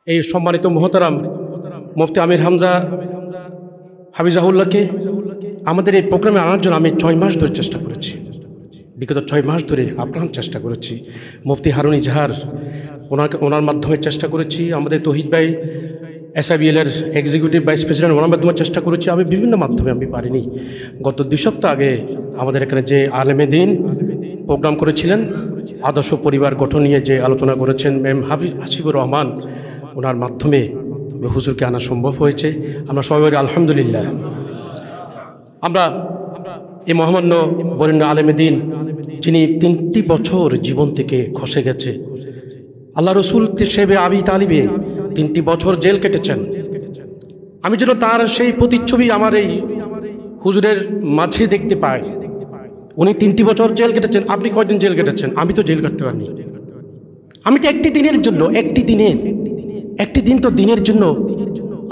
এই সম্মানিত মোহতারাম মুফতি আমির হামজা হাফিজাহুল্লাহকে আমাদের এই প্রোগ্রামে আনার জন্য আমি 6 মাস ধরে চেষ্টা করেছি, বিগত 6 মাস ধরে আপ্রাণ চেষ্টা করেছি। মুফতি হারুন ইজহার ওনার মাধ্যমে চেষ্টা করেছি, আমাদের তৌহিদ ভাই SIBL এর এক্সিকিউটিভ ভাইস প্রেসিডেন্ট ওনার মাধ্যমে চেষ্টা করেছি, আমি বিভিন্ন মাধ্যমে আমি পারিনি। গত 2 সপ্তাহ আগে আমাদের এখানে যে আলেমে দিন প্রোগ্রাম করেছিলেন, আদর্শ পরিবার গঠন নিয়ে যে আলোচনা করেছেন ম্যাম হাসিবুর রহমান, ওনার মাধ্যমে হুজুরকে আনা সম্ভব হয়েছে। আমরা সবাই বলি আলহামদুলিল্লাহ। আমরা এই মহামান্য বরেণ্য আলেমে দিন, যিনি 3টি বছর জীবন থেকে খসে গেছে, আল্লাহ রসুল সেবে আবি তালিবে 3টি বছর জেল কেটেছেন। আমি যেন তার সেই প্রতিচ্ছবি আমার এই হুজুরের মাঝে দেখতে পাই। উনি 3টি বছর জেল কেটেছেন। আপনি কয়দিন জেল কেটেছেন? আমি তো জেল কাটতে পারিনি। আমি তো একটি দিনের জন্য, একটি দিন তো দিনের জন্য,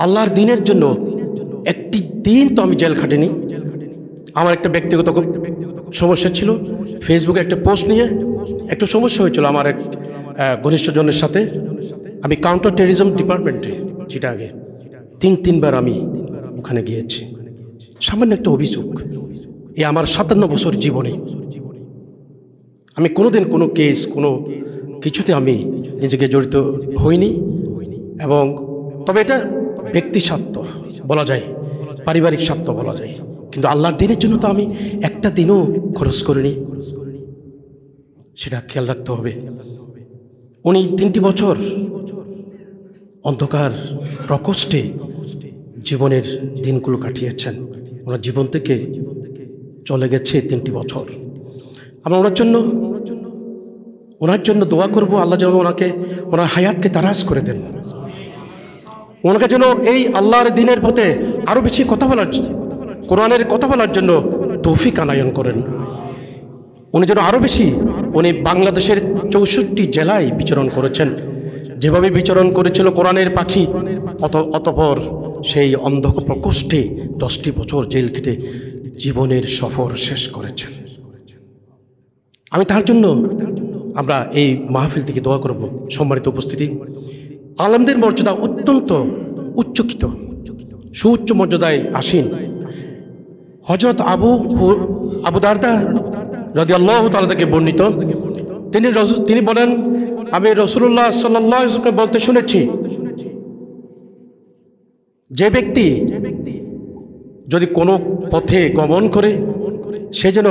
আল্লাহর দিনের জন্য একটি দিন তো আমি জেল খাটিনি। আমার একটা ব্যক্তিগত সমস্যা ছিল, ফেসবুকে একটা পোস্ট নিয়ে একটু সমস্যা হয়েছিল আমার এক ঘনিষ্ঠজনের সাথে। আমি কাউন্টার টেররিজম ডিপার্টমেন্টে যেটা আগে 3বার আমি ওখানে গিয়েছি। সামান্য একটা অভিযোগ, এই আমার 57 বছর জীবনে আমি কোনোদিন কোনো কেস, কোনো কিছুতে আমি নিজেকে জড়িত হইনি। এবং তবে এটা ব্যক্তি স্বার্থ বলা যায়, পারিবারিক স্বার্থ বলা যায়, কিন্তু আল্লাহর দিনের জন্য তো আমি একটা দিনও খরচ করিনি, সেটা খেয়াল রাখতে হবে। উনি 3টি বছর অন্ধকার প্রকোষ্ঠে জীবনের দিনগুলো কাটিয়েছেন। ওনার জীবন থেকে চলে গেছে 3টি বছর। আমরা ওনার জন্য দোয়া করব, আল্লাহ যেন ওনার হায়াতকে তারাজ করে দেন, ওনাকে যেন এই আল্লাহর দিনের পথে আরও বেশি কথা বলার, কোরআনের কথা বলার জন্য তৌফিক আনায়ন করেন। উনি যেন আরও বেশি, উনি বাংলাদেশের 64 জেলায় বিচরণ করেছেন, যেভাবে বিচরণ করেছিল কোরআনের পাখি, অতঃপর সেই অন্ধকার প্রকোষ্ঠে 10টি বছর জেল কেটে জীবনের সফর শেষ করেছেন। আমি তার জন্য আমরা এই মাহফিল থেকে দোয়া করব। সম্মানিত উপস্থিতি, আলেমদের মর্যাদা অত্যন্ত উচ্চকিত, সুউচ্চ মর্যাদায় আসীন। হযরত আবু দারদা রাদিয়াল্লাহু তাআলা থেকে বর্ণিত, তিনি বলেন, আমি রাসূলুল্লাহ সাল্লাল্লাহু আলাইহি ওয়াসাল্লাম বলতে শুনেছি, যে ব্যক্তি যদি কোনো পথে গমন করে সে যেন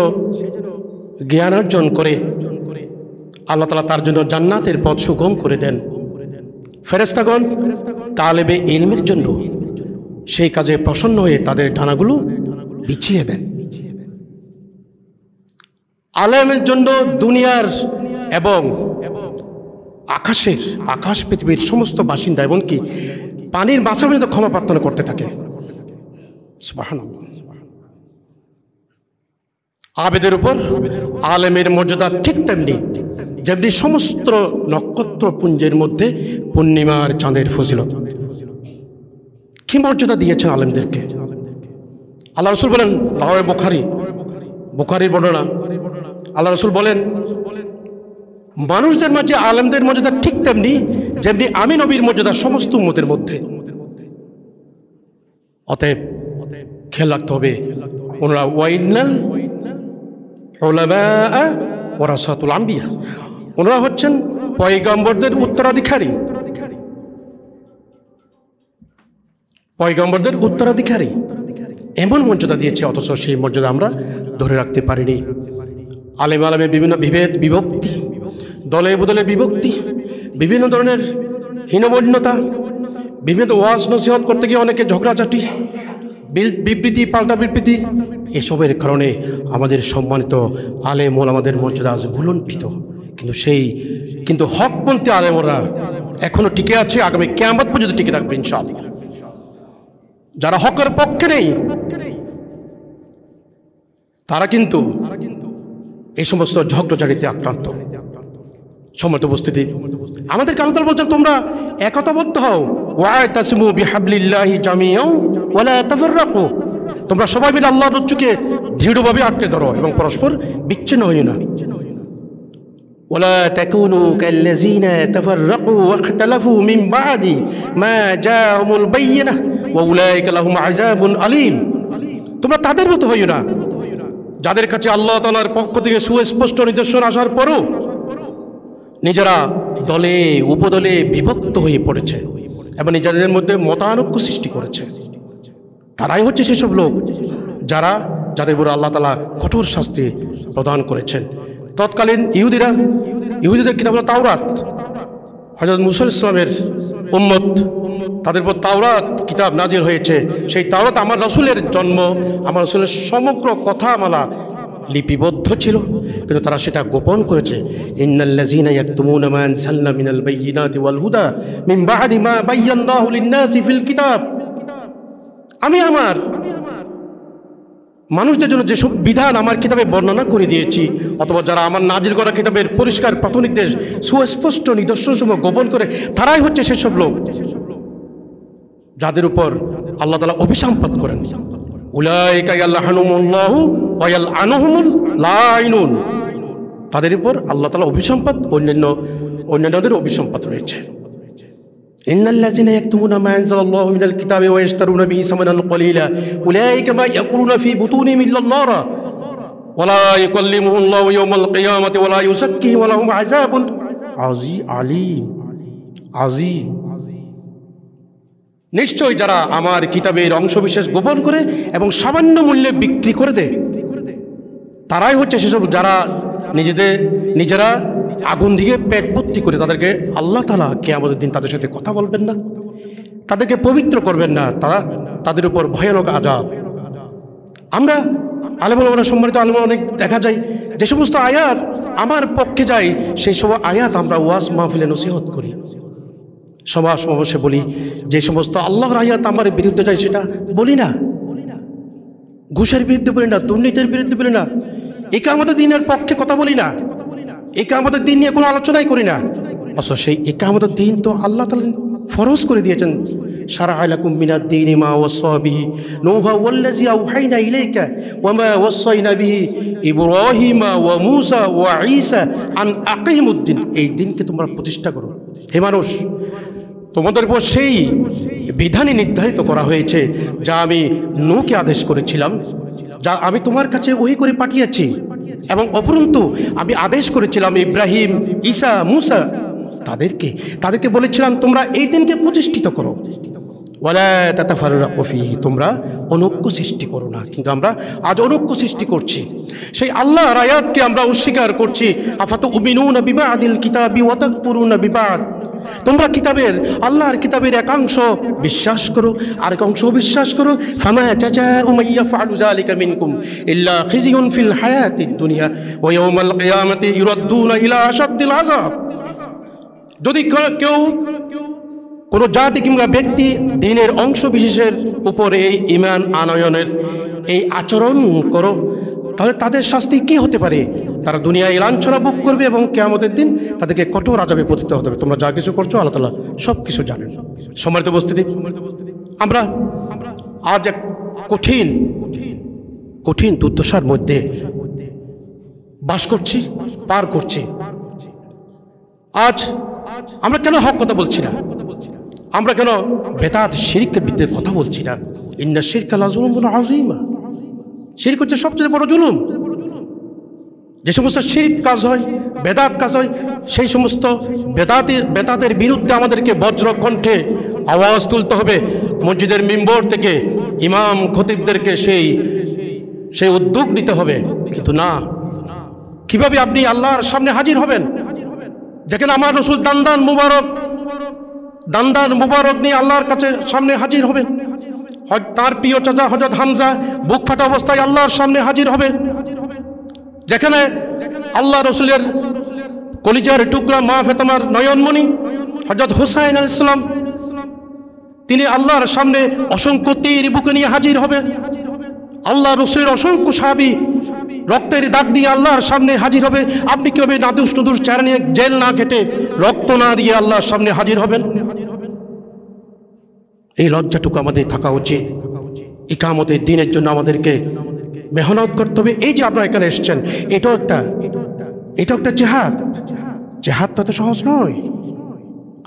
জ্ঞান অর্জন করে, আল্লাহ তাআলা তার জন্য জান্নাতের পথ সুগম করে দেন। ফেরেশতাগণ তালেবে ইলমের জন্য সেই কাজে প্রসন্ন হয়ে তাদের ডানাগুলো বিছিয়ে দেন। আলেমের জন্য দুনিয়ার এবং আকাশ পৃথিবীর সমস্ত বাসিন্দা, এমনকি পানির মাছ পর্যন্ত ক্ষমা প্রার্থনা করতে থাকে। সুবহানাল্লাহ। আবেদের উপর আলেমের মর্যাদা ঠিক তেমনি, যেমনি সমস্ত নক্ষত্রপুঞ্জের মধ্যে পূর্ণিমার চাঁদের ফজিলত। কি মর্যাদা দিয়েছেন আলেমদেরকে আল্লাহ রসুল বলেন, রাওয়ায়ে বুখারীর বর্ণনা, আল্লাহ রসুল বলেন, মানুষদের মাঝে আলেমদের মর্যাদা ঠিক তেমনি যেমনি আমি নবীর মর্যাদা সমস্ত উম্মতের মধ্যে। অতএব খেয়াল রাখতে হবে, ওনারা ওয়াইনাল উলামা ওয়ারাসাতুল আম্বিয়া, ওনারা হচ্ছেন পয়গম্বরদের উত্তরাধিকারী। এমন মর্যাদা দিয়েছে, অথচ সেই মর্যাদা আমরা ধরে রাখতে পারিনি। আলেমে বিভিন্ন বিভক্তি, দলে বদলে বিভক্তি, বিভিন্ন ধরনের হীনমন্যতা, বিভিন্ন ওয়াজ নসিহত করতে গিয়ে অনেকে ঝগড়াঝাটি, বিবৃতি, পাল্টা বিবৃতি, এসবের কারণে আমাদের সম্মানিত আলেম ওলামাদের মর্যাদা আজ ভুলণ্ঠিত। কিন্তু হকপন্থী আলেমরা এখনো টিকে আছে, আগামী কিয়ামত পর্যন্ত টিকে থাকবে ইনশাআল্লাহ। যারা হকের পক্ষে নেই তারা কিন্তু এই সমস্ত ঝগড়াঝাড়িতে আক্রান্ত। সম্মানিত উপস্থিতি, আমাদেরকে আল্লাহ তাআলা বলছেন, তোমরা একতাবদ্ধ হও, ওয়াতাসিমু বিহাবলিল্লাহি জামিআন ওয়া লা তাফাররাকু, তোমরা সবাই মিলে আল্লাহর রজ্জুকে দৃঢ়ভাবে আঁকড়ে ধরো এবং পরস্পর বিচ্ছিন্ন হইও না। ওয়ালা তাকুনু কাল্লাযীনা তাফাররাকু ওয়াখতালাফু মিন বা'দি মা জাআহুমুল বায়্যিনাহ ওয়া উলাইকা লাহুম আযাবুন আলীম। তোমরা তাদের মতো হইও না যাদের কাছে আল্লাহ তাআলার পক্ষ থেকে সুস্পষ্ট নিদর্শন আসার পরও নিজেরা দলে উপদলে বিভক্ত হয়ে পড়েছে এবং নিজেদের মধ্যে মতানৈক্য সৃষ্টি করেছে। তারাই হচ্ছে সেসব লোক যাদের উপর আল্লাহ তাআলা কঠোর শাস্তি প্রদান করেছেন। তৎকালীন ইহুদিদের কিতাব হলো তাওরাত। হযরত মুসা আলাইহিস সালামের উম্মত, তাদের উপর তাওরাত কিতাব নাজিল হয়েছে। সেই তাওরাত আমার রাসূলের জন্ম, আমার রাসূলের সমগ্র কথামালা লিপিবদ্ধ ছিল, কিন্তু তারা সেটা গোপন করেছে। ইন্নাল্লাযীনা ইয়াকতুমুনা মা আনজালনা মিনাল বায়্যিনাতি ওয়াল হুদা মিন বা'দি মা বায়্যানাহু লিন-নাসি ফিল কিতাব। আমি আমার মানুষদের জন্য যেসব বিধান আমার কিতাবে বর্ণনা করে দিয়েছি, অথবা যারা আমার নাজিল করা কিতাবের পরিষ্কার পথ নির্দেশ সুস্পষ্ট নিদর্শনসমূহ গোপন করে, তারাই হচ্ছে সেসব লোক যাদের উপর আল্লাহ তাআলা অভিসম্পাত করেন। উলাইকা ইয়ালআনুহুমুল্লাহু ওয়া ইয়ালআনুহুমুল লাঈনুন। তাদের উপর আল্লাহ তাআলা অভিসম্পাত, অন্যান্যদের অভিসম্পাত রয়েছে। ইন্নাল্লাযীনা ইয়াকতুমুনা মা আনজালাল্লাহু মিনাল কিতাবি ওয়া ইয়াশতারুনা বিহি সামানান কলিলা উলাইকা মা ইয়াকুলুনা ফি বুতুনিহিম ইল্লান নারা ওয়া লা ইউকাল্লিমুহুল্লাহু ইয়াওমাল কিয়ামাতি ওয়া লা ইউযাক্কিহিম ওয়া লাহুম আযাবুন আযীম। নিশ্চয় যারা আমার কিতাবের অংশবিশেষ গোপন করে এবং সামান্য মূল্যে বিক্রি করে দেয়, তারাই হচ্ছে সেসব যারা নিজেরা আগুন দিয়ে পেট ভর্তি করে, তাদেরকে আল্লাহ তাআলা কিয়ামতের দিন তাদের সাথে কথা বলবেন না, তাদেরকে পবিত্র করবেন না, তাদের উপর ভয়ানক আযাব। আমরা আলেমুলামা সম্মানিত আলেমুলামা অনেক দেখা যায় যে সমস্ত আয়াত আমার পক্ষে যায়, সেই সব আয়াত আমরা ওয়াজ মাহফিলে নসিহত করি, সভা সমাবেশে বলি। যে সমস্ত আল্লাহর আয়াত আমার বিরুদ্ধে যায় সেটা বলি না। ঘুষের বিরুদ্ধে বলি না, দুর্নীতির বিরুদ্ধে বলি না, ইকামতের দ্বীনের পক্ষে কথা বলি না, ইকামতের দ্বীন নিয়ে কোনো আলোচনাই করি না। অথচ সেই ইকামতের দ্বীন তো আল্লাহ তাআলা ফরজ করে দিয়েছেন। শারা'a লাকুম মিনাদ দীনি মা ওয়াসসা বিহি নূহা ওয়াল্লাযী আওহাইনা ইলাইকা ওয়া মা ওয়াসসাইনা বিহি ইব্রাহিমা ওয়া মূসা ওয়া ঈসা আন আকিমুদ্দিন। এই দিনকে তোমরা প্রতিষ্ঠা করো। হে মানুষ, তোমাদের উপর সেই বিধানই নির্ধারিত করা হয়েছে যা আমি নূহকে আদেশ করেছিলাম, যা আমি তোমার কাছে ওহী করে পাঠিয়েছি, এবং অপরন্তু আমি আদেশ করেছিলাম ইব্রাহিম, ঈসা, মূসা, তাদেরকে বলেছিলাম তোমরা এই দিনকে প্রতিষ্ঠিত করো। ওয়ালা তাতাফাররাকু ফীহি, তোমরা অনৈক্য সৃষ্টি করো না। কিন্তু আমরা আজ অনৈক্য সৃষ্টি করছি, সেই আল্লাহর আয়াতকে আমরা অস্বীকার করছি। আফাতুমিনুনা বিবাদিল কিতাবি ওয়া তাকফুরুনা বিবাদ। তোমরা আল্লাহর কিতাবের একাংশ বিশ্বাস করো, আরেক অংশ অবিশ্বাস করো। ফামা জাযাউ মান ইয়াফআলু যালিকা মিনকুম ইল্লা খিজিয়ুন ফিল হায়াতিদ দুনিয়া ওয়া ইয়াওমাল কিয়ামাতি ইউরাদ্দুনা ইলা আশাদ্দিল আযাব। যদি কেউ কোনো জাতি কিংবা ব্যক্তি দ্বীনের অংশ বিশেষের উপর এই ঈমান আনয়নের এই আচরণ করো, তাহলে তাদের শাস্তি কি হতে পারে? তারা দুনিয়ায় লাঞ্ছনা ভোগ করবে এবং কিয়ামতের দিন তাদেরকে কঠোর আযাবে পতিত হতে হবে। তোমরা যা কিছু করছো আল্লাহ তাআলা সব কিছু জানেন। সম্মানিত উপস্থিতি, আমরা আজ এক কঠিন দুর্দশার মধ্যে বাস করছি, পার করছি। আজ আমরা কেন হক কথা বলছি না? আমরা কেন বেদাত শিরকের বিরুদ্ধে কথা বলছি না? ইন্না শিরকা লাযুলুমুন আযীম। শিরক হচ্ছে সবচেয়ে বড় জুলুম। যে সমস্ত শিরক কাজ হয়, বেদাত কাজ হয়, সেই সমস্ত বেদাতের বিরুদ্ধে আমাদেরকে বজ্রকণ্ঠে আওয়াজ তুলতে হবে। মসজিদের মিম্বর থেকে ইমাম খতিবদেরকে সেই উদ্যোগ নিতে হবে। কিন্তু না, কিভাবে আপনি আল্লাহর সামনে হাজির হবেন যেখানে আমার রাসূল দান্দান মুবারক নিয়ে আল্লাহর কাছে সামনে হাজির হবেন? তার প্রিয় চাচা হযরত হামজা বুক ফাটা অবস্থায় আল্লাহর সামনে হাজির হবে, যেখানে আল্লাহ রাসূলের কলিজার টুকরা মা ফাতেমার নয়নমণি হযরত হুসাইন আলাইহিস সালাম, তিনি আল্লাহর সামনে অসংখ্য তীর বুকে নিয়ে হাজির হবেন। আল্লাহ রাসূলের অসংখ্য সাহাবী রক্তের দাগ নিয়ে আল্লাহর সামনে হাজির হবে। আপনি কিভাবে নাদুস নুদুস চেহারা নিয়ে জেল না কেটে রক্ত না দিয়ে আল্লাহর সামনে হাজির হবেন? এই লজ্জাটুকু আমাদের থাকা উচিত। ইকামতের দ্বীনের জন্য আমাদেরকে মেহনত করতে হবে। এই যে আপনারা এখানে এসেছেন, এটাও একটা জিহাদ। জিহাদ তো এত সহজ নয়।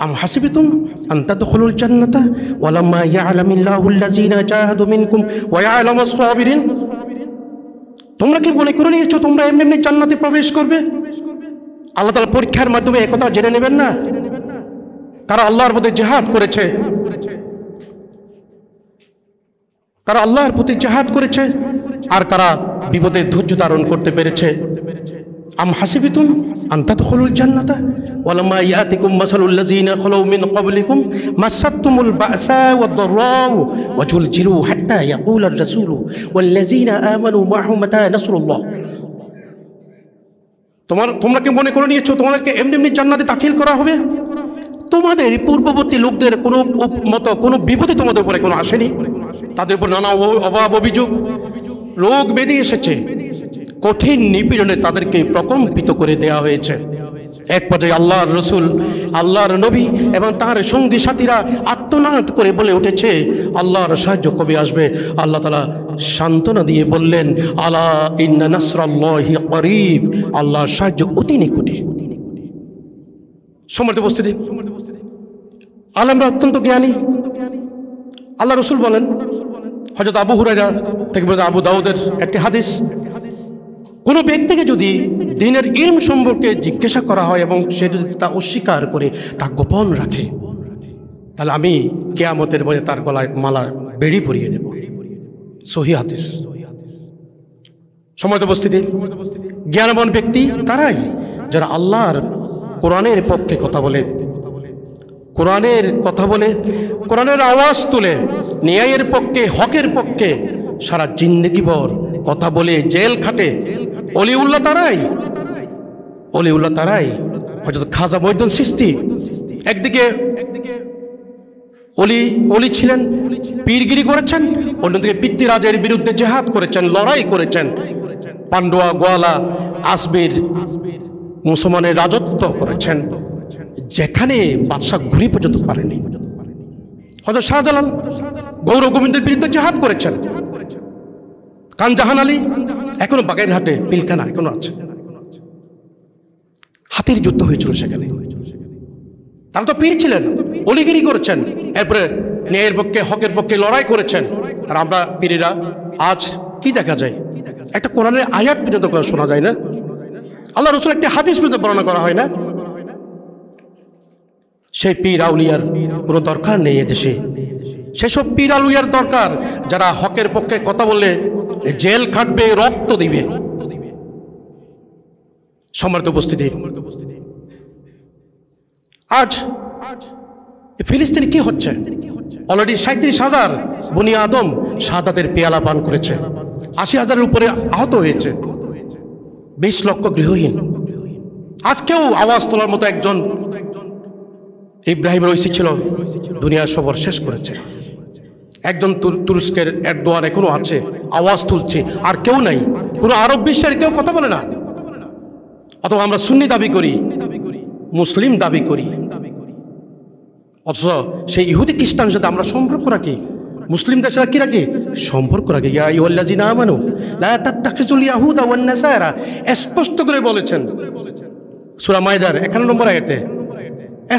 আম হাসিবতুম আন তাদখুলুল জান্নাতা ওয়ালাম্মা ইয়ালামিল্লাহুল্লাযীনা জাহাদু মিনকুম ওয়া ইয়ালামাস সাবিরিন। তোমরা কি মনে করে নিয়েছো তোমরা এমনি এমনি জান্নাতে প্রবেশ করবে? আল্লাহ তাআলা পরীক্ষার মাধ্যমে একথা জেনে নেবেন না? কারা আল্লাহর পথে জিহাদ করেছে, কারা আল্লাহর প্রতি জিহাদ করেছে, আর কারা বিপদে ধৈর্য ধারণ করতে পেরেছে। আম হাসিবতুম আন তাদখুলুল জান্নাতা ওয়ালাম্মা ইয়াতিকুম মাসালুল্লাযীনা খালাউ মিন ক্বাবলিকুম মাসাততুমুল বা'সা ওয়াদ-দাররাউ ওয়া জুলজিলু হাত্তা ইয়াকুলার রাসূলু ওয়াল্লাযীনা আমানু মা'হু মাতা নাসরুল্লাহ। তোমরা কি মনে করে নিয়েছো তোমাদেরকে এমনি এমনি জান্নাতে দাখিল করা হবে? তোমাদের পূর্ববর্তী লোকদের কোনো বিপদে তোমাদের উপরে কোনো আসেনি? তাদের উপর নানা অভাব অভিযোগ রোগ ব্যাধি এসেছে, কঠিন নিপীড়নে তাদেরকে প্রকম্পিত করে দেয়া হয়েছে। এক পর্যায়ে আল্লাহর রসুল, আল্লাহর নবী এবং তার সঙ্গী সাথীরা আত্মনাদ করে বলে উঠেছে আল্লাহর সাহায্য কবে আসবে? আল্লাহ তাআলা সান্ত্বনা দিয়ে বললেন আলা ইন্না নাসরাল্লাহি করিব, আল্লাহর সাহায্য অতি নিকটে। সম্মানিত উপস্থিতি, আলেমরা অত্যন্ত জ্ঞানী। আল্লাহ রসুল বলেন, হযরত আবু হুরায়রা থেকে আবু দাউদের একটি হাদিস, কোনো ব্যক্তিকে যদি দ্বীনের ইলম সম্পর্কে জিজ্ঞাসা করা হয় এবং সে যদি তা অস্বীকার করে, তা গোপন রাখে, তাহলে আমি কিয়ামতের বলে তার গলায় মালা বেড়ি পরিয়ে দেব। সহিহ হাদিস। সম্মানিত উপস্থিতি, জ্ঞানবান ব্যক্তি তারাই যারা আল্লাহর কোরআনের পক্ষে কথা বলে, কোরআনের কথা বলে, কোরআনের আওয়াজ তুলে, ন্যায়ের পক্ষে, হকের পক্ষে সারা জিন্দেগিভর কথা বলে জেল খাটে। অলিউল্লাহ তারাই, অলিউল্লাহ তারাই। হযরত খাজা মঈনুদ্দিন চিশতি একদিকে অলি ছিলেন, পীরগিরি করেছেন, অন্যদিকে পিতৃরাজের বিরুদ্ধে জিহাদ করেছেন, লড়াই করেছেন। পান্ডুয়া, গোয়ালা, আজমির মুসলমানের রাজত্ব করেছেন, যেখানে বাদশাহ ঘুরি পর্যন্ত পারেনি। হযরত শাহজালাল গৌর গোবিন্দের বিরুদ্ধে জিহাদ করেছেন। খানজাহান আলী এখনো বাগেরহাটে পিলখানা এখনো আছে, হাতির যুদ্ধ হয়েছিল সেখানে। তারা তো পীর ছিলেন, অলিগিরি করেছেন, এরপরে ন্যায়ের পক্ষে, হকের পক্ষে লড়াই করেছেন। আর আমরা পীরেরা আজ কি দেখা যায়? একটা কোরআনের আয়াত পর্যন্ত শোনা যায় না, আল্লাহ রসুল একটি হাদিস পর্যন্ত বর্ণনা করা হয় না। সেই পীর আউলিয়ার কোনো দরকার নেই এদেশে। সেসব পীর আউলিয়ার দরকার যারা হকের পক্ষে কথা বললে জেল খাটবে, রক্ত দিবে। সম্মানিত উপস্থিতি, আজ ফিলিস্তিনে কি হচ্ছে? অলরেডি 37,000 বনি আদম শাহাদাতের পেয়ালা পান করেছে, 80,000-এর উপরে আহত হয়েছে, 20 লক্ষ গৃহহীন। আজকেও আওয়াজ তোলার মতো একজন ইব্রাহিম রইসি ছিল, দুনিয়ার সবর শেষ করেছে। একজন তুরস্কের এরদোয়ান এখনো আছে, আওয়াজ তুলছে, আর কেউ নাই। কোনো আরব বিশ্বের কেউ কথা বলে না। অথবা আমরা সুন্নি দাবি করি, মুসলিম দাবি করি, অথচ সেই ইহুদি খ্রিস্টানের সাথে আমরা সম্পর্ক রাখি, মুসলিমদের সাথে কি রাখি? সম্পর্ক রাখি। ইয়া আইয়ুহাল্লাযীনা আমানু লা তাত্তাখিযুল ইয়াহুদা ওয়ান নাসারা, স্পষ্ট করে বলেছেন সূরা মাইদার 51 নম্বর আয়াতে,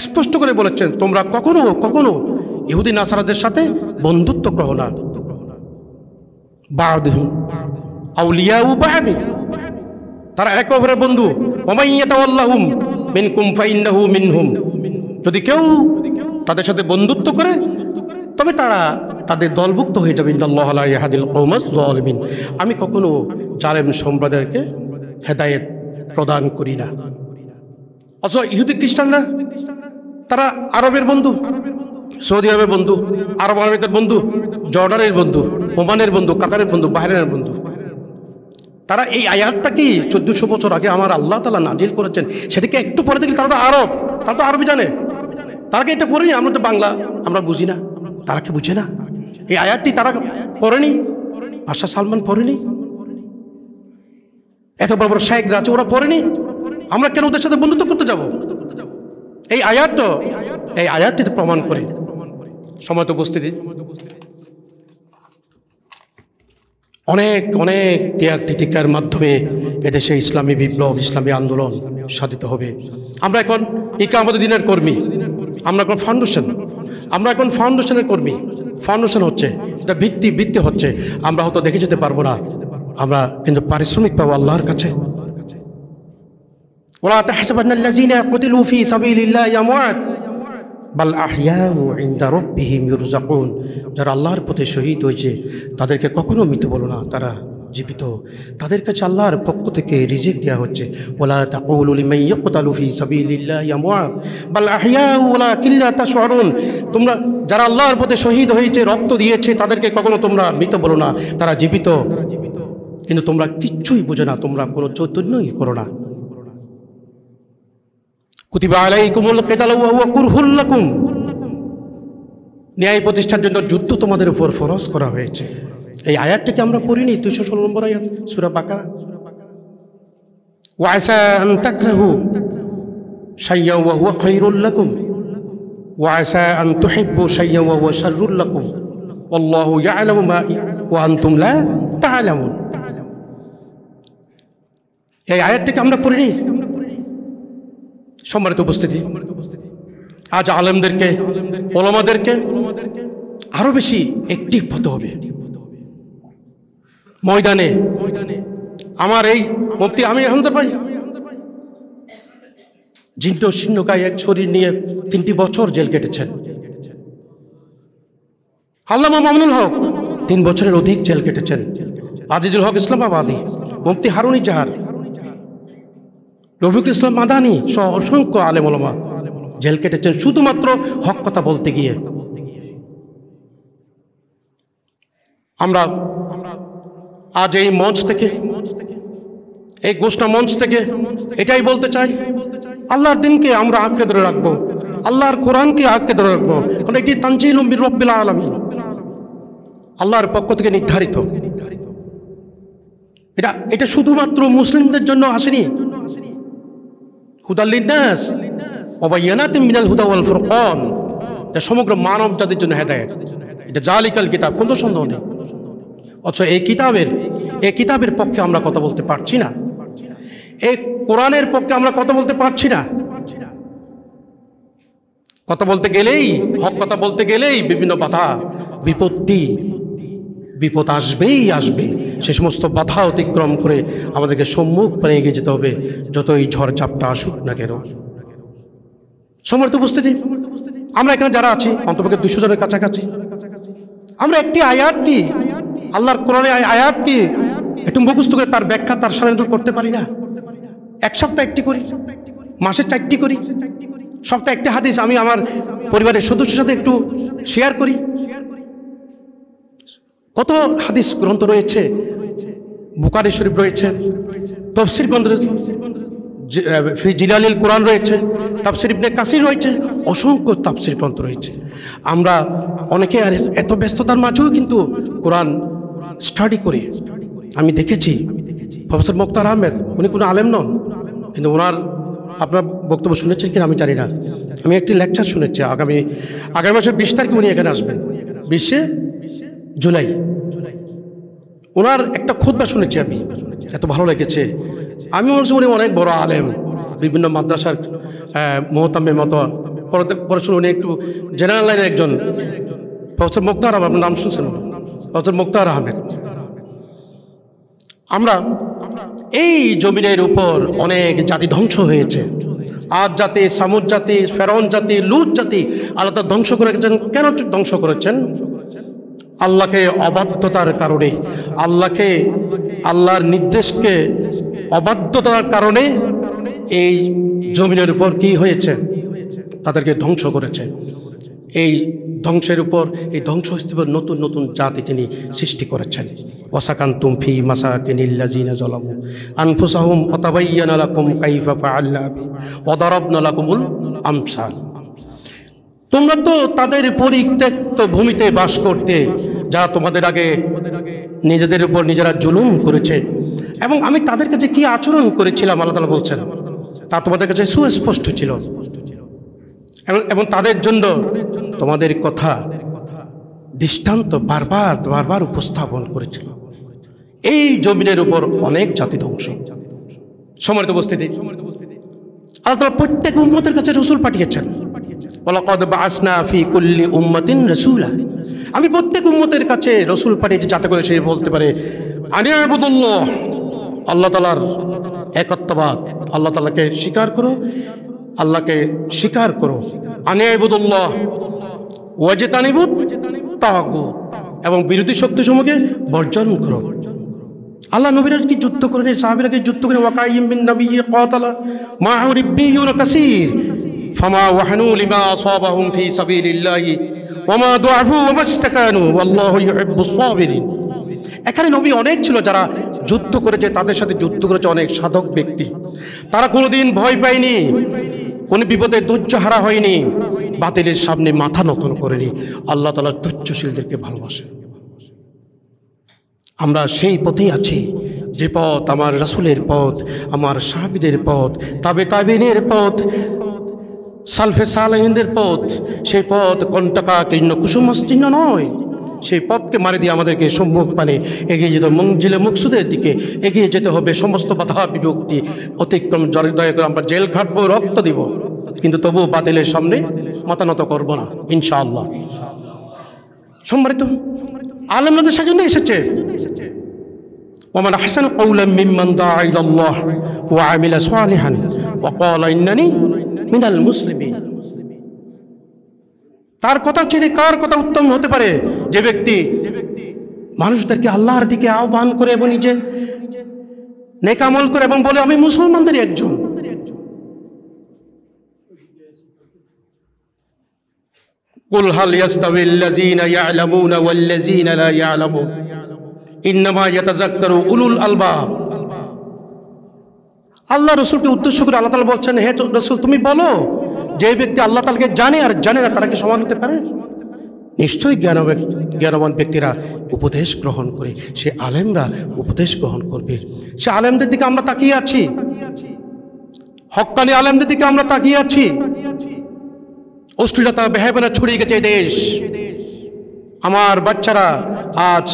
স্পষ্ট করে বলেছেন তোমরা কখনো কখনো ইহুদি নাসারাদের সাথে বন্ধুত্ব গ্রহণ না। বা'দুহুম আউলিয়াউ বা'দ, তারা একে অপরের বন্ধু। ওয়া মান ইয়াতাওয়াল্লাহুম মিনকুম ফাইন্নাহু মিনহুম, যদি কেউ তাদের সাথে বন্ধুত্ব করে তবে তারা তাদের দলভুক্ত হয়ে যাবে। ইন্নাল্লাহা লা ইয়াহদিল কওমাজ যালিমিন, আমি কখনো জালেম সম্প্রদায়কে হেদায়েত প্রদান করি না। অথচ ইহুদি খ্রিস্টানরা তারা আরবের বন্ধু, সৌদি আরবের বন্ধু, আরব আমিরাতের বন্ধু, জর্ডানের বন্ধু, ওমানের বন্ধু, কাতারের বন্ধু, বাহরাইনের বন্ধু। তারা এই আয়াতটা কি 1400 বছর আগে আমার আল্লাহ তাআলা নাজিল করেছেন, সেটাকে একটু পরে দেখি তারা তো আরব, তারা তো আরবি জানে। তারা কি এটা পড়েনি? আমরা তো বাংলা, আমরা বুঝি না। তারা কি বুঝে না? এই আয়াতটি তারা পড়েনি? বাদশাহ সালমান পড়েনি? এত বড় বড় শায়েখরা আছে, ওরা পড়েনি? আমরা কেন ওদের সাথে বন্ধুত্ব করতে যাব? এই আয়াতটি প্রমাণ করে। সম্মানিত উপস্থিতি, অনেক অনেক ত্যাগ তিতিকার মাধ্যমে এদেশে ইসলামী বিপ্লব, ইসলামী আন্দোলন সাধিত হবে। আমরা এখন ইকামত দিনের কর্মী, আমরা এখন ফাউন্ডেশন, আমরা এখন ফাউন্ডেশনের কর্মী। ফাউন্ডেশন হচ্ছে, এটা ভিত্তি হচ্ছে। আমরা হয়তো দেখে যেতে পারবো না, আমরা কিন্তু পারিশ্রমিক পাবো আল্লাহর কাছে। ওয়ালা তাহসাবান্নাল্লাযীনা কুতিলু ফী সাবিলিল্লাহি আমওয়াত বাল আহইয়াউ ইনদা রাব্বিহিম ইরযাকুন। যারা আল্লাহর পথে শহীদ হয়েছে তাদেরকে কখনো মৃত বলো না, তারা জীবিত, তাদের কাছে আল্লাহর পক্ষ থেকে রিজিক দেওয়া হচ্ছে। ওয়ালা তাকুলু লিমান ইয়াকতালু ফী সাবিলিল্লাহি আমওয়াত বাল আহইয়াউ ওয়ালাকিন লা তাশউরুন। তোমরা যারা আল্লাহর পথে শহীদ হয়েছে, রক্ত দিয়েছে, তাদেরকে কখনো তোমরা মৃত বলো না, তারা জীবিত, কিন্তু তোমরা কিচ্ছুই বুঝো না, তোমরা কোনো চৈতন্যই করো না। কুতিবা আলাইকুমুল কিতালু ওয়া হুয়া কুরহুল লাকুম। ন্যায় প্রতিষ্ঠার জন্য যুদ্ধ তোমাদের উপর ফরজ করা হয়েছে। এই আয়াতটাকে আমরা পড়িনি, 216 নম্বর আয়াত সূরা বাকারা। ওয়া আসা আন তাকরাহু শাইয়্যান ওয়া হুয়া খায়রুল লাকুম ওয়া আসা আন তুহিব্বু শাইয়্যান ওয়া হুয়া শাররুল লাকুম ওয়াল্লাহু ইয়ালামু মা ওয়া আনতুম লা তা'লামুন। এই আয়াতটাকে আমরা পড়িনি। সম্মানিত উপস্থিতি, আজ আলেমদেরকে, ওলামাদেরকে আরো বেশি অ্যাক্টিভ হতে হবে ময়দানে। আমার এই মুফতি আমির হামজা ভাই জীর্ণ শীর্ণকায় এক শরীর নিয়ে 3টি বছর জেল কেটেছেন। আল্লামা মামুনুল হক 3 বছরের অধিক জেল কেটেছেন। আজিজুল হক ইসলামাবাদী, মুফতি হারুন ইজাহার, রফিকুল ইসলাম মাদানী সহ অসংখ্য আলেম ওলামা জেল কেটেছেন শুধুমাত্র হক কথা বলতে গিয়ে। আমরা আজ এই মঞ্চ থেকে, এই ঘোষণা মঞ্চ থেকে এটাই বলতে চাই, আল্লাহর দিনকে আমরা আঁকড়ে ধরে রাখবো, আল্লাহর কোরআনকে আঁকড়ে ধরে রাখবো, কারণ এটি তানজিলুম মির রাব্বিল আলামিন, আল্লাহর পক্ষ থেকে নির্ধারিত। এটা শুধুমাত্র মুসলিমদের জন্য আসেনি। হুদাল লিন্নাস ওয়া বায়িনাতিন মিনাল হুদা ওয়াল ফুরকান, এটা সমগ্র মানব জাতির জন্য হেদায়েত। এটা জালিকাল কিতাব, কোনো সন্দেহ নেই। অথচ এই কিতাবের পক্ষে আমরা কথা বলতে পারছি না, এই কোরআনের পক্ষে আমরা কথা বলতে পারছি না। কথা বলতে গেলেই, হক কথা বলতে গেলেই বিভিন্ন বাধা বিপদ আসবে। সে সমস্ত বাধা অতিক্রম করে আমাদেরকে সম্মুখ পানে এগিয়ে যেতে হবে, যতই ঝড় ঝাপটা আসুক না কেন। সম্মানিত উপস্থিতি, আমরা এখানে যারা আছি অন্তপক্ষে 200 জনের কাছাকাছি, আমরা একটি আয়াত কি, আল্লাহর কোরআনের আয়াত কি একটু মুখস্থ করে তার ব্যাখ্যা, তার সারাংশ করতে পারি না। এক সপ্তাহ একটি করি, মাসে 4টি করি, সপ্তাহে একটি হাদিস আমি আমার পরিবারের সদস্যের সাথে একটু শেয়ার করি। কত হাদিস গ্রন্থ রয়েছে, বুখারী শরীফ রয়েছে, তাফসীর গ্রন্থ রয়েছে, ফি জিলালিল কোরআন রয়েছে, তাফসীর ইবনে কাসির রয়েছে, অসংখ্য তাফসীর গ্রন্থ রয়েছে। আমরা অনেকে এত ব্যস্ততার মাঝেও কিন্তু কোরআন স্টাডি করি। আমি দেখেছি প্রফেসর মুক্তার আহমেদ, উনি কোনো আলেম নন, কিন্তু ওনার, আপনার বক্তব্য শুনেছেন কিনা আমি জানি না, আমি একটি লেকচার শুনেছি। আগামী মাসের 20 তারিখে উনি এখানে আসবেন, 20 জুলাই। ওনার একটা খুতবা শুনেছি আমি, এত ভালো লেগেছে। আমি মনে করছি উনি অনেক বড় আলেম, বিভিন্ন মাদ্রাসার মোহতামের মতো পড়াশোনা, উনি একটু জেনারেল লাইনের একজন। প্রফেসর মুক্তার আহমেদ, আপনার নাম শুনছেন? প্রফেসর মুক্তার আহমেদ। আমরা এই জমিনের উপর অনেক জাতি ধ্বংস হয়েছে। আদ জাতি, সামুদ জাতি, ফেরাউন জাতি, লুত জাতি আল্লাহ ধ্বংস করেছেন। কেন ধ্বংস করেছেন? আল্লাহকে অবাধ্যতার কারণে, আল্লাহর নির্দেশকে অবাধ্যতার কারণে এই জমিনের উপর কি হয়েছে, তাদেরকে ধ্বংস করেছে। এই ধ্বংসের উপর, এই ধ্বংসস্তূপের নতুন নতুন জাতি তিনি সৃষ্টি করেছেন। ওয়াসাকান্তুম ফি মাসাকিনিল্লাযিনা যালামু আনফুসাহুম ওয়া তাবায়্যানা লাকুম কাইফা ফাআলনা বি ওয়া দারাবনা লাকুমুল আমসাল। তোমরা তো তাদের পরিত্যক্ত ভূমিতে বাস করতে, যা তোমাদের আগে নিজেদের উপর নিজেরা জুলুম করেছে, এবং আমি তাদের কাছে কি আচরণ করেছিলাম আল্লাহ তাআলা বলছেন, তা তোমাদের কাছে সুস্পষ্ট ছিল, এবং তাদের জন্য তোমাদের কথা দৃষ্টান্ত বারবার উপস্থাপন করেছিল। এই জমিনের উপর অনেক জাতি ধ্বংস। সম্মানিত উপস্থিতি, আল্লাহ তাআলা প্রত্যেক উম্মতের কাছে রাসূল পাঠিয়েছেন। ওয়ালাকাদ বাআসনা ফি কুল্লি উম্মাতিন রাসূলা, আমি প্রত্যেক উম্মতের কাছে রাসূল পাঠিয়েছি যাতে করে সে বলতে পারে আনিয়াবুদুল্লাহ, আল্লাহ তাআলার একত্ববাদ, আল্লাহ তাআলাকে স্বীকার করো, আল্লাহকে স্বীকার করো। আনিয়াবুদুল্লাহ ওয়াজতানিবুত তাগুত, এবং বিরোধী শক্তিসমূহকে বর্জন করো। আল্লাহ নবীরা কি যুদ্ধ করেন, সাহাবীরা কি যুদ্ধ করেন? ওয়াকাইয়িম মিন নাবিয়্যি ক্বাতালা মা'আহু রিব্বিয়ুন কাসীর ফামা ওয়াহানু লিমা আসাবাহুম ফি সাবিলিল্লাহি ওয়ামা দুআফু ওয়ামা ইসতাকানু ওয়াল্লাহু ইউহিব্বুস সাবিরিন। এখানে নবী অনেক ছিল যারা যুদ্ধ করেছে, তাদের সাথে যুদ্ধ করেছে অনেক সাধক ব্যক্তি। তারা কোনোদিন ভয় পায়নি, কোনো বিপদে ধৈর্য হারা হয়নি, বাতিলের সামনে মাথা নত করেনি। আল্লাহ তাআলা ধৈর্যশীলদেরকে ভালোবাসেন। আমরা সেই পথেই আছি যে পথ আমার রাসূলের পথ, আমার সাহাবীদের পথ, তাবেঈনের পথ, সালফে সালেহিনদের পথ। সেই পথ কণ্টকা কীর্ণ কুসুমস্তীর্ণ নয়। সেই পথকে মারি দিয়ে আমাদেরকে সম্মুখ পানে এগিয়ে যেতে, মঞ্জিলে মকসুদের দিকে এগিয়ে যেতে হবে। সমস্ত বাধা বিভক্তি অতিক্রম দয়া করে আমরা জেল খাটবো, রক্ত দিব, কিন্তু তবু বাতিলের সামনে মাথা নত করব না ইনশাআল্লাহ। সম্মানিত আলেমদের সাজন্য এসেছে ওমান আহসানু কওলাম মিম্মান দাআ ইলাল্লাহ ওয়া আমিলা সালিহান ওয়া ক্বালা ইন্নানি মিনাল মুসলিমিন। তার কথা ছেড়ে কার কথা উত্তম হতে পারে? যে ব্যক্তি মানুষদেরকে আল্লাহর দিকে আহ্বান করে এবং নিজে নেক আমল করে এবং বলে আমি মুসলমানদের একজন। কুল হাল ইয়াস্তাবিল্লাযীনা ইয়া'লামুনা ওয়াল্লাযীনা লা ইয়া'লামুন ইন্নামা ইয়াতাযাক্কারু উলুল আলবাব। আল্লাহ রাসূলকে উদ্দেশ্য করে আল্লাহ তাআলা বলছেন, হে রাসূল তুমি বলো, যে ব্যক্তি আল্লাহ তাআলাকে জানে আর জানে না তারা কি সমান হতে পারে? নিশ্চয়ই জ্ঞানবান ব্যক্তিরা উপদেশ গ্রহণ করে, সে আলেমরা উপদেশ গ্রহণ করবে। সে আলেমদের দিকে আমরা তাকিয়ে আছি, হক্কানি আলেমদের দিকে আমরা তাকিয়ে আছি। অশ্লীলতা বেহায়াপনা ছড়িয়ে গেছে দেশ। আমার বাচ্চারা আজ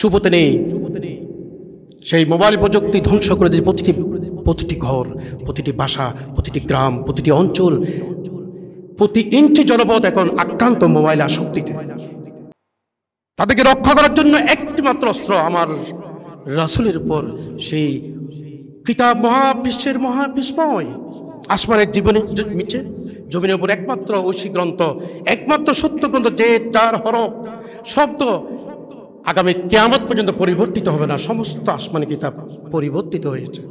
সুপথে নেই। সেই মোবাইল প্রযুক্তি ধ্বংস করে দিয়েছে প্রতিটি ঘর, প্রতিটি বাসা, প্রতিটি গ্রাম, প্রতিটি অঞ্চল, প্রতি ইঞ্চি জনপদ এখন আক্রান্ত মোবাইল আসক্তিতে। তাদেরকে রক্ষা করার জন্য একটি মাত্র অস্ত্র আমার রাসূলের উপর সেই কিতাব, মহাবিশ্বের মহাবিস্ময়, আসমানের জীবনের নিচে জমিনের উপর একমাত্র ঐশী গ্রন্থ, একমাত্র সত্য গ্রন্থ, যে যার হরফ শব্দ আগামী কিয়ামত পর্যন্ত পরিবর্তিত হবে না। সমস্ত আসমানি কিতাব পরিবর্তিত হয়েছে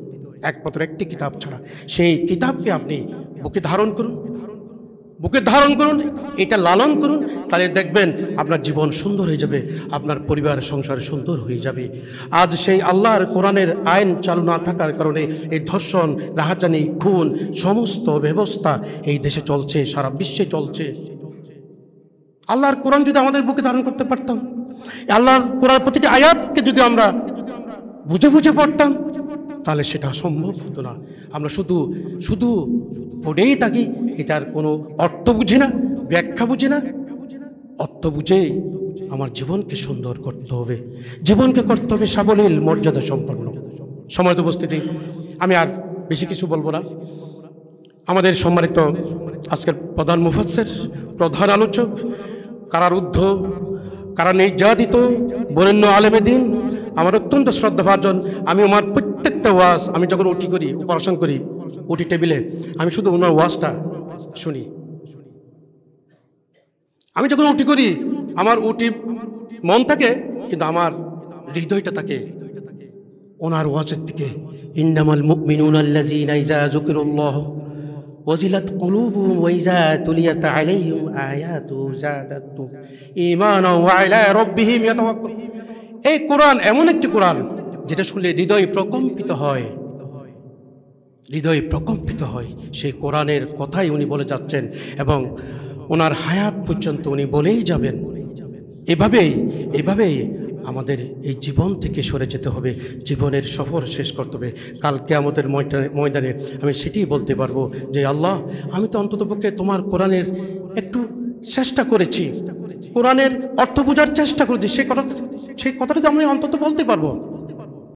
একমাত্র একটি কিতাব ছাড়া। সেই কিতাবকে আপনি বুকে ধারণ করুন, বুকে ধারণ করুন, এটা লালন করুন, তাহলে দেখবেন আপনার জীবন সুন্দর হয়ে যাবে, আপনার পরিবার সংসার সুন্দর হয়ে যাবে। আজ সেই আল্লাহর কোরআনের আইন চালু না থাকার কারণে এই ধর্ষণ, রাহাজানি, খুন সমস্ত ব্যবস্থা এই দেশে চলছে, সারা বিশ্বে চলছে। আল্লাহর কোরআন যদি আমাদের বুকে ধারণ করতে পারতাম, আল্লাহর কোরআন প্রতিটি আয়াতকে যদি আমরা বুঝে বুঝে পড়তাম, তাহলে সেটা সম্ভব হতো না। আমরা শুধু শুধু পড়েই থাকি, এটার কোনো অর্থ বুঝি না, ব্যাখ্যা বুঝি না। অর্থ বুঝেই আমার জীবনকে সুন্দর করতে হবে, জীবনকে করতে হবে সাবলীল, মর্যাদা সম্পন্ন। সম্মানিত উপস্থিতি, আমি আর বেশি কিছু বলবো না। আমাদের সম্মানিত আজকের প্রধান মুফাসসির, প্রধান আলোচক, কারারুদ্ধ, কারা নির্যাতিত বরেণ্য আলেমে দ্বীন, আমার অত্যন্ত শ্রদ্ধাভাজন। আমি আমার প্রত্যেকটা ওয়াজ, আমি যখন উঠি করি, অপারেশন করি উঠি টেবিলে, আমি শুধু ওনার ওয়াজটা শুনি। আমি যখন উঠি করি আমার উঠি মন থাকে, কিন্তু আমার হৃদয়টা থাকে ওনার ওয়াজের দিকে। ইন্নামাল মুমিনুনা আল্লাযীনা ইযা যুকিরুল্লাহ ওয়াজিলাত কুলুবুহুম ওয়া ইযা তুলিয়াত আলাইহিম আয়াতুহু যাদাতুহুম ঈমানান ওয়া আলা রাব্বিহিম ইয়াতাওয়াক্কালুন। এই কোরআন এমন একটি কোরআন যেটা শুনলে হৃদয় প্রকম্পিত হয়, হৃদয় প্রকম্পিত হয়। সেই কোরআনের কথাই উনি বলে যাচ্ছেন এবং ওনার হায়াত পর্যন্ত উনি বলেই যাবেন। এভাবেই আমাদের এই জীবন থেকে সরে যেতে হবে, জীবনের সফর শেষ করতে হবে। কাল কিয়ামতের ময়দানে আমি সেটাই বলতে পারবো যে আল্লাহ, আমি তো অন্ততপক্ষে তোমার কোরআনের একটু চেষ্টা করেছি, কোরআনের অর্থ বোঝার চেষ্টা করেছি, সেই কথাটা তো আমি অন্তত বলতে পারবো।